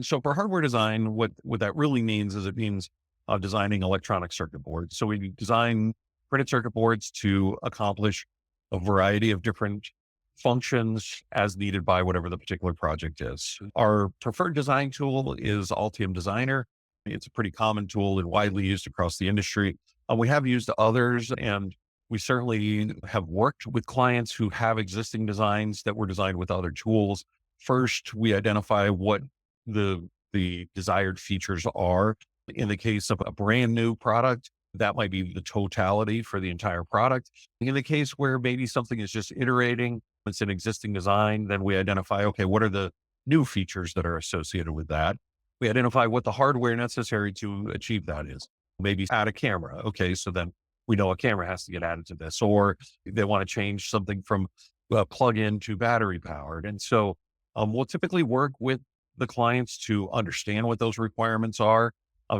So for hardware design, what that really means is it means designing electronic circuit boards. So we design printed circuit boards to accomplish a variety of different functions as needed by whatever the particular project is. Our preferred design tool is Altium Designer. It's a pretty common tool and widely used across the industry. We have used others, and we certainly have worked with clients who have existing designs that were designed with other tools. First, we identify what the desired features are. In the case of a brand new product, that might be the totality for the entire product. In the case where maybe something is just iterating, it's an existing design, then we identify, okay, what are the new features that are associated with that? We identify what the hardware necessary to achieve that is. Maybe add a camera. Okay, so then we know a camera has to get added to this, or they want to change something from plug-in to battery powered. And so we'll typically work with the clients to understand what those requirements are,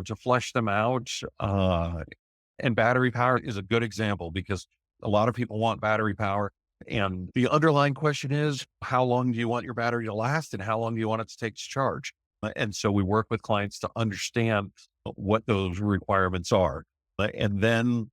to flesh them out. And battery power is a good example because a lot of people want battery power. And the underlying question is, how long do you want your battery to last and how long do you want it to take to charge? And so we work with clients to understand what those requirements are, and then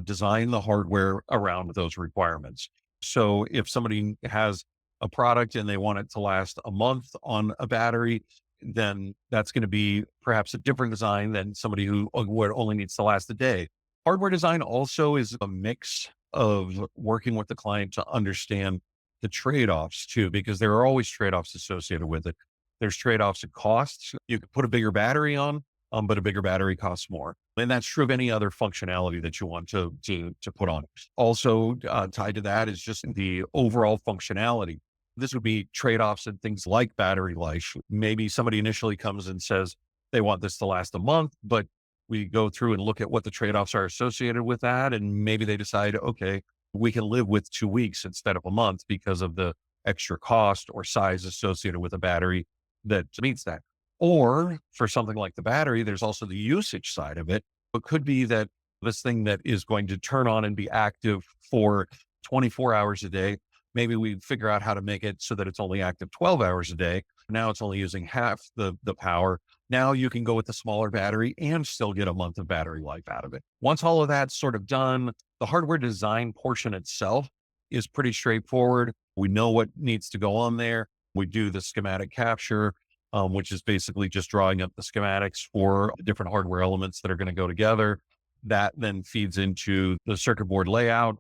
design the hardware around those requirements. So if somebody has a product and they want it to last a month on a battery, then that's going to be perhaps a different design than somebody where it only needs to last a day. Hardware design also is a mix of working with the client to understand the trade-offs too, because there are always trade-offs associated with it. There's trade-offs in costs. You could put a bigger battery on, but a bigger battery costs more. And that's true of any other functionality that you want to put on. Also tied to that is just the overall functionality. This would be trade-offs and things like battery life. Maybe somebody initially comes and says they want this to last a month, but we go through and look at what the trade-offs are associated with that. And maybe they decide, okay, we can live with 2 weeks instead of a month because of the extra cost or size associated with a battery that meets that. Or for something like the battery, there's also the usage side of it. It could be that this thing that is going to turn on and be active for 24 hours a day, maybe we figure out how to make it so that it's only active 12 hours a day. Now it's only using half the power. Now you can go with the smaller battery and still get a month of battery life out of it. Once all of that's sort of done, the hardware design portion itself is pretty straightforward. We know what needs to go on there. We do the schematic capture, which is basically just drawing up the schematics for the different hardware elements that are going to go together. That then feeds into the circuit board layout,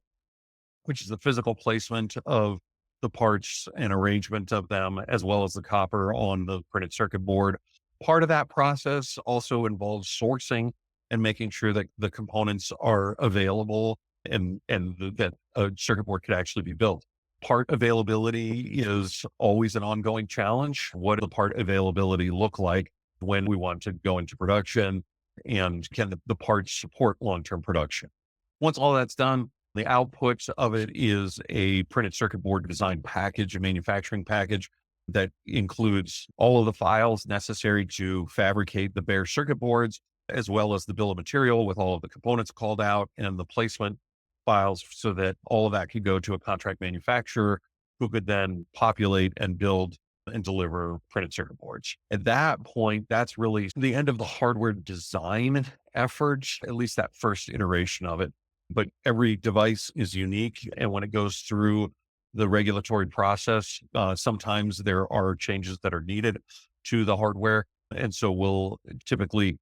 which is the physical placement of the parts and arrangement of them, as well as the copper on the printed circuit board. Part of that process also involves sourcing and making sure that the components are available and that a circuit board could actually be built. Part availability is always an ongoing challenge. What does the part availability look like when we want to go into production? And can the parts support long-term production? Once all that's done, the output of it is a printed circuit board design package, a manufacturing package that includes all of the files necessary to fabricate the bare circuit boards, as well as the bill of material with all of the components called out and the placement files so that all of that could go to a contract manufacturer who could then populate and build and deliver printed circuit boards. At that point, that's really the end of the hardware design effort, at least that first iteration of it. But every device is unique. And when it goes through the regulatory process, sometimes there are changes that are needed to the hardware. And so we'll typically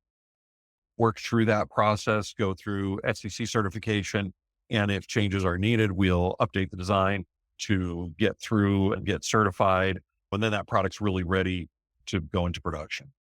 work through that process, go through SEC certification. And if changes are needed, we'll update the design to get through and get certified. And then that product's really ready to go into production.